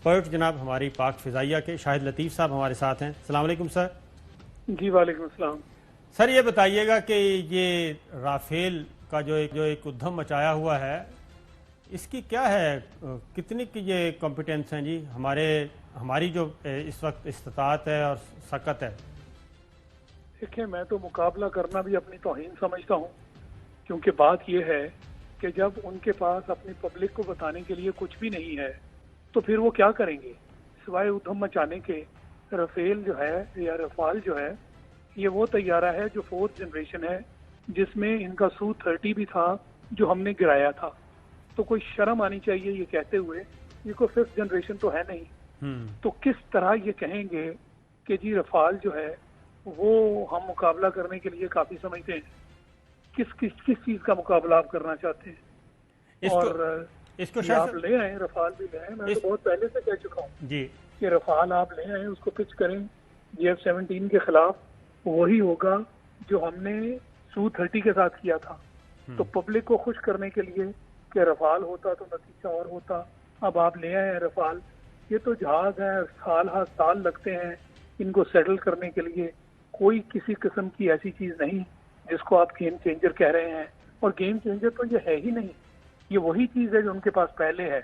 Pilot جناب ہماری پاک فضائیہ کے شاہد لطیف صاحب ہمارے ساتھ ہیں. السلام علیکم سر. جی وعلیکم السلام. سر یہ بتائیے گا کہ یہ رافیل کا جو ایک ادھم مچایا ہوا ہے اس کی کیا ہے, کتنی کی یہ کمپیٹنس ہیں جی, ہماری جو اس وقت استطاعت ہے اور سکت ہے؟ دیکھیں میں تو مقابلہ کرنا بھی اپنی توہین سمجھتا ہوں, کیونکہ بات یہ ہے کہ جب ان کے پاس اپنی پبلک کو بتانے کے لیے کچھ بھی نہیں ہے تو پھر وہ کیا کریں گے سوائے ادھم مچانے کے. رافیل جو ہے یا رفال جو ہے یہ وہ طیارہ ہے جو 4th جنریشن ہے, جس میں ان کا Su-30 بھی تھا جو ہم نے گرایا تھا. تو کوئی شرم آنی چاہیے یہ کہتے ہوئے, یہ کوئی 5th جنریشن تو ہے نہیں. تو کس طرح یہ کہیں گے کہ جی رفال جو ہے وہ ہم مقابلہ کرنے کے لیے کافی سمجھتے ہیں. کس چیز کا مقابلہ آپ کرنا چاہتے ہیں؟ اس کو آپ لے آئیں, رفال بھی لے آئیں. میں تو بہت پہلے سے کہہ چکا ہوں جی کہ رفال آپ لے آئیں, اس کو پچ کریں F-17 کے خلاف. وہی ہوگا جو ہم نے Su-30 کے ساتھ کیا تھا. تو پبلک کو خوش کرنے کے لیے کہ رفال ہوتا تو نتیجہ اور ہوتا. اب آپ لے آئے ہیں رفال, یہ تو جہاز ہے, سال لگتے ہیں ان کو سیٹل کرنے کے لیے. کوئی کسی قسم کی ایسی چیز نہیں جس کو آپ گیم چینجر کہہ رہے ہیں, اور گیم چینجر تو یہ ہے ہی نہیں. یہ وہی چیز ہے جو ان کے پاس پہلے ہے.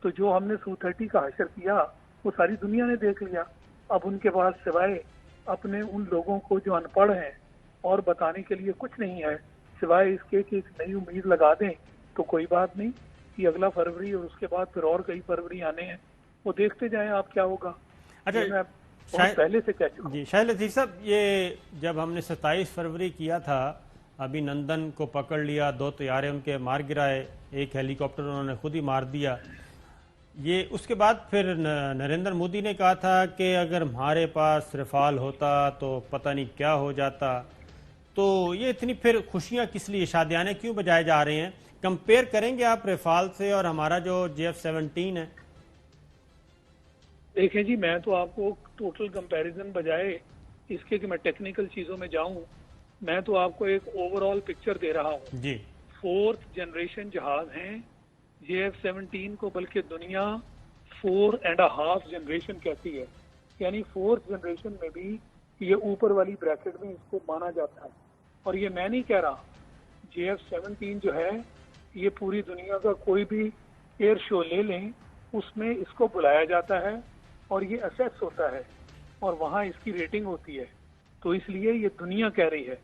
تو جو ہم نے Su-30 کا حشر کیا وہ ساری دنیا نے دیکھ لیا. اب ان کے پاس سوائے اپنے ان لوگوں کو جو ان پڑھ ہیں اور بتانے کے لیے کچھ نہیں ہے سوائے اس کے کہ ایک نئی امید لگا دیں. تو کوئی بات نہیں, یہ اگلا فروری اور اس کے بعد پھر اور کئی فروری آنے ہیں, وہ دیکھتے جائیں آپ کیا ہوگا. اچھا میں بہت پہلے سے کہہ چکا ہوں. جی شاہد لطیف صاحب, یہ جب ہم نے 27 فروری کیا تھا, ابھی نندن کو پکڑ لیا, 2 طیارے ان کے مار گرائے, ایک ہیلی کاپٹر انہوں نے خود ہی مار دیا. یہ اس کے بعد پھر نریندر مودی نے کہا تھا کہ اگر ہمارے پاس رفال ہوتا تو پتہ نہیں کیا ہو جاتا. تو یہ اتنی پھر خوشیاں کس لیے, شادیانے کیوں بجائے جا رہے ہیں؟ کمپیئر کریں گے آپ رفال سے اور ہمارا جو F-17 ہے؟ دیکھیں جی, میں تو آپ کو ٹوٹل کمپیریزن بجائے اس کے کہ میں ٹیکنیکل چیزوں میں جاؤں, میں تو آپ کو ایک اوور آل پکچر دے رہا ہوں. جی 4th جنریشن جہاز ہیں F-17 کو, بلکہ دنیا 4.5 جنریشن کہتی ہے. یعنی 4th جنریشن میں بھی یہ اوپر والی بریکٹ میں اس کو مانا جاتا ہے. اور یہ میں نہیں کہہ رہا, F-17 جو ہے یہ پوری دنیا کا کوئی بھی ایئر شو لے لیں اس میں اس کو بلایا جاتا ہے اور یہ اسیس ہوتا ہے اور وہاں اس کی ریٹنگ ہوتی ہے. تو اس لیے یہ دنیا کہہ رہی ہے,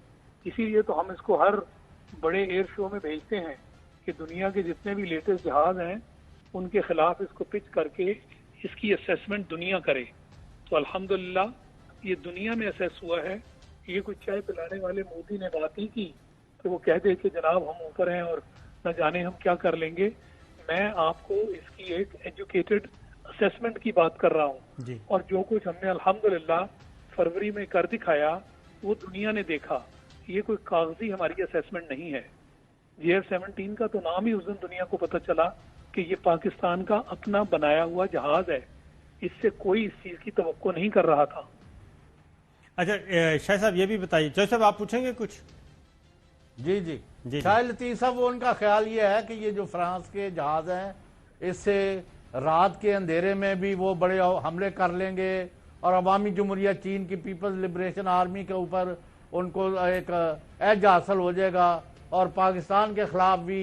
اسی لیے تو ہم اس کو ہر بڑے ایئر شو میں بھیجتے ہیں کہ دنیا کے جتنے بھی لیٹسٹ جہاز ہیں ان کے خلاف اس کو پچ کر کے اس کی اسیسمنٹ دنیا کرے. تو الحمدللہ یہ دنیا میں اسیس ہوا ہے. یہ کچھ چائے پلانے والے مودی نے بات نہیں کی کہ وہ کہہ دے کہ جناب ہم اوپر ہیں اور نہ جانے ہم کیا کر لیں گے. میں آپ کو اس کی ایک ایجوکیٹڈ اسیسمنٹ کی بات کر رہا ہوں جی. اور جو کچھ ہم نے الحمدللہ فروری میں کر دکھایا وہ دنیا نے دیکھا. یہ کوئی کاغذی ہماری اسیسمنٹ نہیں ہے. F-17 کا تو نام ہی اس دن دنیا کو پتہ چلا کہ یہ پاکستان کا اپنا بنایا ہوا جہاز ہے. اس سے کوئی اس چیز کی توقع نہیں کر رہا تھا. اچھا شاہ صاحب یہ بھی بتائیے, جوہر صاحب آپ پوچھیں گے کچھ؟ جی شاہد لطیف صاحب, وہ ان کا خیال یہ ہے کہ یہ جو فرانس کے جہاز ہیں اس سے رات کے اندھیرے میں بھی وہ بڑے حملے کر لیں گے اور عوامی جمہوریہ چین کی پیپلز لبریشن آرمی کے اوپر ان کو ایک ایج حاصل ہو جائے گا اور پاکستان کے خلاف بھی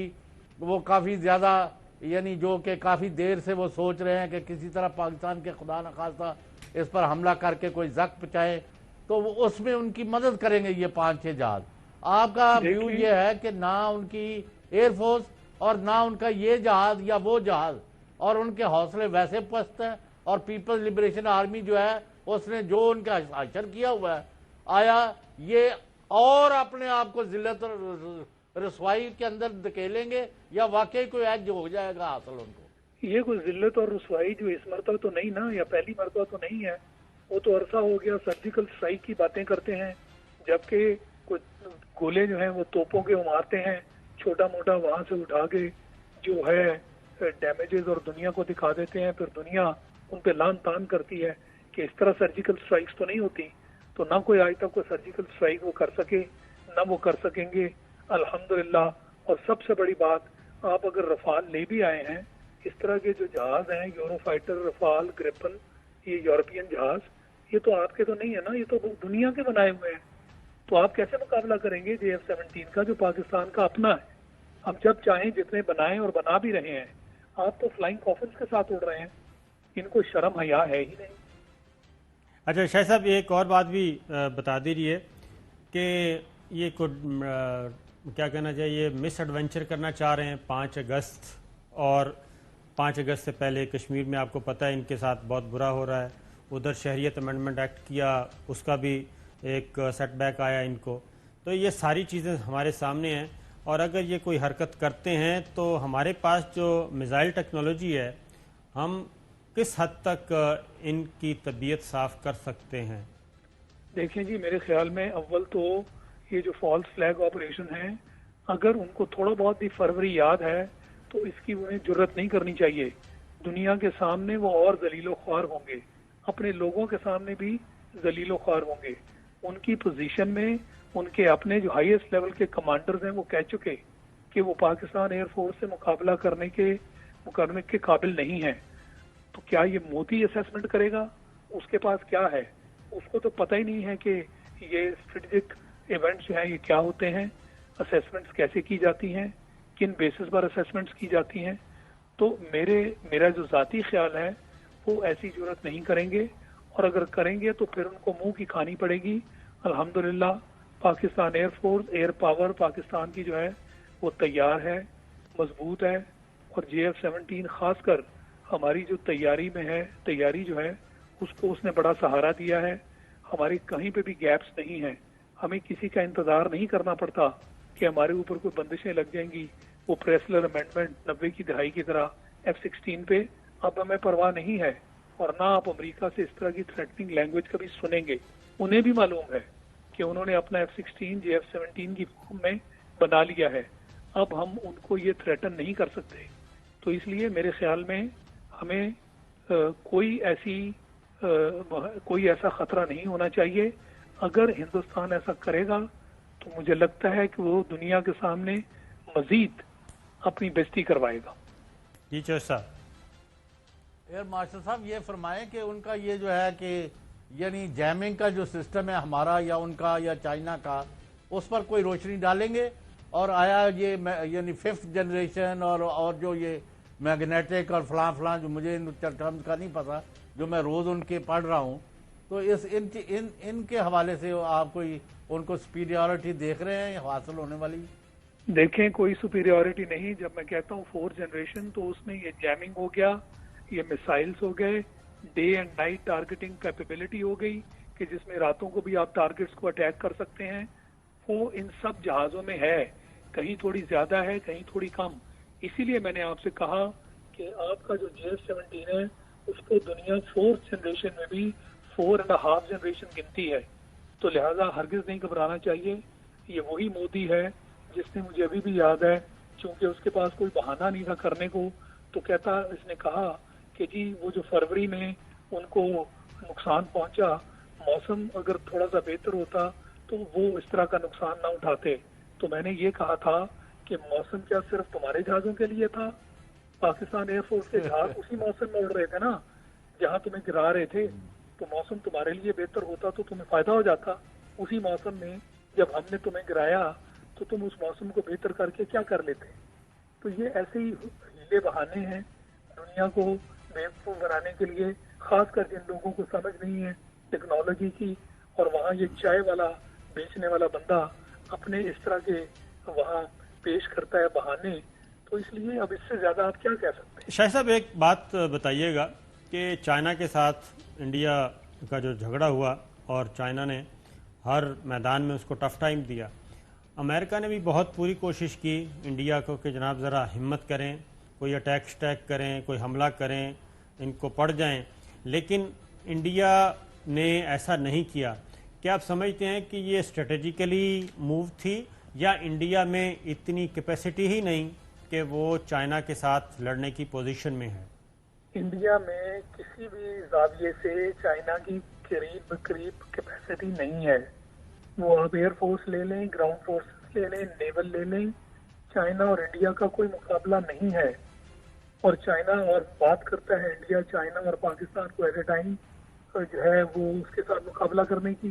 وہ کافی زیادہ, یعنی جو کہ کافی دیر سے وہ سوچ رہے ہیں کہ کسی طرح پاکستان کے خدا نخواستہ اس پر حملہ کر کے کوئی زخم پہنچائے, تو وہ اس میں ان کی مدد کریں گے یہ 5-6 جہاز. آپ کا ویو یہ ہے کہ نہ ان کی ایئر فورس اور نہ ان کا یہ جہاز یا وہ جہاز, اور ان کے حوصلے ویسے پست ہیں, اور پیپلز لبریشن آرمی جو ہے اس نے جو ان کا حشر کیا ہوا ہے, آیا یہ اور اپنے آپ کو ذلت اور رسوائی کے اندر دھکیلیں گے یا واقعی کوئی ایج ہو جائے گا حاصل ان کو؟ یہ کوئی ذلت اور رسوائی جو اس مرتبہ تو نہیں نا, یا پہلی مرتبہ تو نہیں ہے. وہ تو عرصہ ہو گیا سرجیکل اسٹرائک کی باتیں کرتے ہیں, جبکہ کچھ گولے جو ہیں وہ توپوں کے مارتے ہیں چھوٹا موٹا, وہاں سے اٹھا کے جو ہے ڈیمیجز اور دنیا کو دکھا دیتے ہیں. پھر دنیا ان پہ لان تان کرتی ہے کہ اس طرح سرجیکل اسٹرائکس تو نہیں ہوتی. تو نہ کوئی آج تک کوئی سرجیکل اسٹرائک وہ کر سکے نہ وہ کر سکیں گے الحمدللہ. اور سب سے بڑی بات, آپ اگر رفال لے بھی آئے ہیں اس طرح کے جو جہاز ہیں یورو فائٹر، رفال، گریپن، یہ یورپین جہاز، یہ تو آپ کے تو نہیں ہے نا، یہ تو دنیا کے بنائے ہوئے ہیں. تو آپ کیسے مقابلہ کریں گے JF-17 کا جو پاکستان کا اپنا ہے؟ ہم جب چاہیں جتنے بنائیں اور بنا بھی رہے ہیں. آپ تو فلائنگ کافنز کے ساتھ اڑ رہے ہیں. ان کو شرم حیا ہے ہی نہیں. اچھا شاہ صاحب ایک اور بات بھی بتا دیجیے کہ یہ کیا کہنا چاہیے، مس ایڈونچر کرنا چاہ رہے ہیں 5 اگست، اور 5 اگست سے پہلے کشمیر میں آپ کو پتہ ہے ان کے ساتھ بہت برا ہو رہا ہے. ادھر شہریت امینڈمنٹ ایکٹ کیا، اس کا بھی ایک سیٹ بیک آیا ان کو. تو یہ ساری چیزیں ہمارے سامنے ہیں، اور اگر یہ کوئی حرکت کرتے ہیں تو ہمارے پاس جو میزائل ٹیکنالوجی ہے، ہم کس حد تک ان کی طبیعت صاف کر سکتے ہیں؟ دیکھیں جی، میرے خیال میں اول تو یہ جو فالس فلیگ آپریشن ہے، اگر ان کو تھوڑا بہت بھی فروری یاد ہے تو اس کی انہیں جرت نہیں کرنی چاہیے. دنیا کے سامنے وہ اور ذلیل و خوار ہوں گے، اپنے لوگوں کے سامنے بھی ذلیل و خوار ہوں گے. ان کی پوزیشن میں ان کے اپنے جو ہائیسٹ لیول کے کمانڈرز ہیں وہ کہہ چکے کہ وہ پاکستان ایئر فورس سے مقابلہ کرنے کے قابل نہیں ہیں. تو کیا یہ مودی اسیسمنٹ کرے گا؟ اس کے پاس کیا ہے؟ اس کو تو پتہ ہی نہیں ہے کہ یہ اسٹریٹجک ایونٹس جو ہیں یہ کیا ہوتے ہیں، اسیسمنٹس کیسے کی جاتی ہیں، کن بیسس پر اسیسمنٹس کی جاتی ہیں. تو میرا جو ذاتی خیال ہے وہ ایسی جرت نہیں کریں گے، اور اگر کریں گے تو پھر ان کو منہ کی کھانی پڑے گی. الحمدللہ Pakistan air force, air power Pakistan کی جو ہے وہ تیار ہے، مضبوط ہے. اور JF-17 خاص کر ہماری جو تیاری جو ہے اس کو اس نے بڑا سہارا دیا ہے. ہماری کہیں پہ بھی گیپس نہیں ہیں. ہمیں کسی کا انتظار نہیں کرنا پڑتا کہ ہمارے اوپر کوئی بندشیں لگ جائیں گی. وہ پریسلر امینڈمنٹ 90 کی دہائی کی طرح F-16 پہ اب ہمیں پرواہ نہیں ہے. اور نہ آپ امریکہ سے اس طرح کی تھریٹننگ لینگویج کبھی سنیں گے. انہیں بھی معلوم ہے کہ انہوں نے اپنا F-16 JF-17 کی فارم میں بنا لیا ہے. اب ہم ان کو یہ تھریٹن نہیں کر سکتے. تو اس لیے میرے خیال میں ہمیں کوئی ایسا خطرہ نہیں ہونا چاہیے. اگر ہندوستان ایسا کرے گا تو مجھے لگتا ہے کہ وہ دنیا کے سامنے مزید اپنی بےزتی کروائے گا. جی چوہدری صاحب. ایئر مارشل صاحب یہ فرمائیں کہ ان کا یہ جو ہے کہ یعنی جیمنگ کا جو سسٹم ہے ہمارا یا ان کا یا چائنا کا، اس پر کوئی روشنی ڈالیں گے؟ اور آیا یہ یعنی 5th جنریشن اور جو یہ میگنیٹک اور فلاں جو مجھے ٹرمز کا نہیں پتا، جو میں روز ان کے پڑھ رہا ہوں، تو ان کے حوالے سے آپ کوئی ان کو سپیریورٹی دیکھ رہے ہیں حاصل ہونے والی؟ دیکھیں کوئی سپیریورٹی نہیں. جب میں کہتا ہوں 4th جنریشن تو اس میں یہ جیمنگ ہو گیا، یہ میسائلز ہو گئے، day and night targeting capability ہو گئی کہ جس میں راتوں کو بھی آپ ٹارگیٹس کو اٹیک کر سکتے ہیں. وہ ان سب جہازوں میں ہے. کہیں تھوڑی زیادہ ہے، کہیں تھوڑی کم. اسی لیے میں نے آپ سے کہا کہ آپ کا جو JF-17 ہے اس کو دنیا 4th جنریشن میں بھی 4.5 جنریشن گنتی ہے. تو لہذا ہرگز نہیں گھبرانا چاہیے. یہ وہی مودی ہے جس نے مجھے ابھی بھی یاد ہے، چونکہ اس کے پاس کوئی بہانہ نہیں تھا کرنے کو، تو اس نے کہا کہ جی وہ جو فروری میں ان کو نقصان پہنچا، موسم اگر تھوڑا سا بہتر ہوتا تو وہ اس طرح کا نقصان نہ اٹھاتے. تو میں نے یہ کہا تھا کہ موسم کیا صرف تمہارے جہازوں کے لیے تھا؟ پاکستان ایئر فورس کے جہاز اسی موسم میں اڑ رہے تھے نا جہاں تمہیں گرا رہے تھے. تو موسم تمہارے لیے بہتر ہوتا تو تمہیں فائدہ ہو جاتا. اسی موسم میں جب ہم نے تمہیں گرایا تو تم اس موسم کو بہتر کر کے کیا کر لیتے؟ تو یہ ایسے ہی ہیلے بہانے ہیں دنیا کو بیوقوف بنانے کے لیے، خاص کر جن لوگوں کو سمجھ نہیں ہے ٹیکنالوجی کی. اور وہاں یہ چائے والا بیچنے والا بندہ اپنے اس طرح کے وہاں پیش کرتا ہے بہانے. تو اس لیے اب اس سے زیادہ آپ کیا کہہ سکتے ہیں؟ شاہ صاحب ایک بات بتائیے گا کہ چائنا کے ساتھ انڈیا کا جو جھگڑا ہوا اور چائنا نے ہر میدان میں اس کو ٹف ٹائم دیا، امریکہ نے بھی بہت پوری کوشش کی انڈیا کو کہ جناب ذرا ہمت کریں، کوئی اٹیک کریں، کوئی حملہ کریں، ان کو پڑ جائیں، لیکن انڈیا نے ایسا نہیں کیا. کیا آپ سمجھتے ہیں کہ یہ اسٹریٹجیکلی موو تھی، یا انڈیا میں اتنی کیپیسٹی ہی نہیں کہ وہ چائنا کے ساتھ لڑنے کی پوزیشن میں ہے؟ انڈیا میں کسی بھی زاویے سے چائنا کی قریب کیپیسٹی نہیں ہے. وہ آپ ایئر فورس لے لیں، گراؤنڈ فورس لے لیں، نیول لے لیں، چائنا اور انڈیا کا کوئی مقابلہ نہیں ہے. اور چائنا اور بات کرتا ہے انڈیا چائنا اور پاکستان کو ایٹ اے ٹائم جو ہے وہ اس کے ساتھ مقابلہ کرنے کی.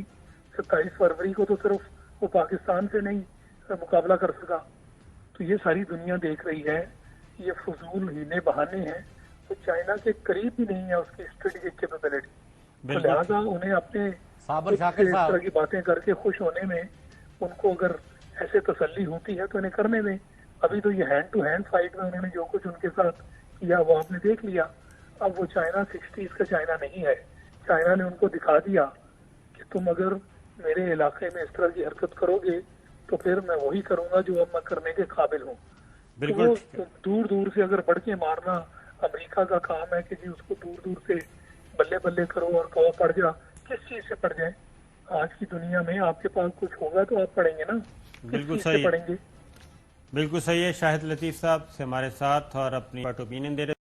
27 فروری کو تو صرف وہ پاکستان سے نہیں مقابلہ کر سکا. تو یہ ساری دنیا دیکھ رہی ہے. یہ فضول ہینے بہانے ہیں. تو چائنا کے قریب بھی نہیں ہے اس کی اسٹریٹجک کیپیبلٹی. تو لہٰذا انہیں اپنے اس طرح کی باتیں کر کے خوش ہونے میں ان کو اگر ایسے تسلی ہوتی ہے تو انہیں کرنے میں. ابھی تو یہ ہینڈ ٹو ہینڈ فائٹ میں انہوں نے جو کچھ ان کے ساتھ کیا وہ آپ نے دیکھ لیا. اب وہ چائنا 60s کا چائنا نہیں ہے. چائنا نے ان کو دکھا دیا کہ تم اگر میرے علاقے میں اس طرح کی حرکت کرو گے تو پھر میں وہی کروں گا جو اب میں کرنے کے قابل ہوں. بالکل دور دور سے اگر بڑھ کے مارنا امریکہ کا کام ہے کہ جی اس کو دور دور سے بلے بلے کرو اور کہو پڑ جا. کس چیز سے پڑ جائے؟ آج کی دنیا میں آپ کے پاس کچھ ہوگا تو آپ پڑھیں گے نا. بالکل صحیح، بالکل صحیح ہے. شاہد لطیف صاحب سے ہمارے ساتھ اور اپنی اوپینین دے رہے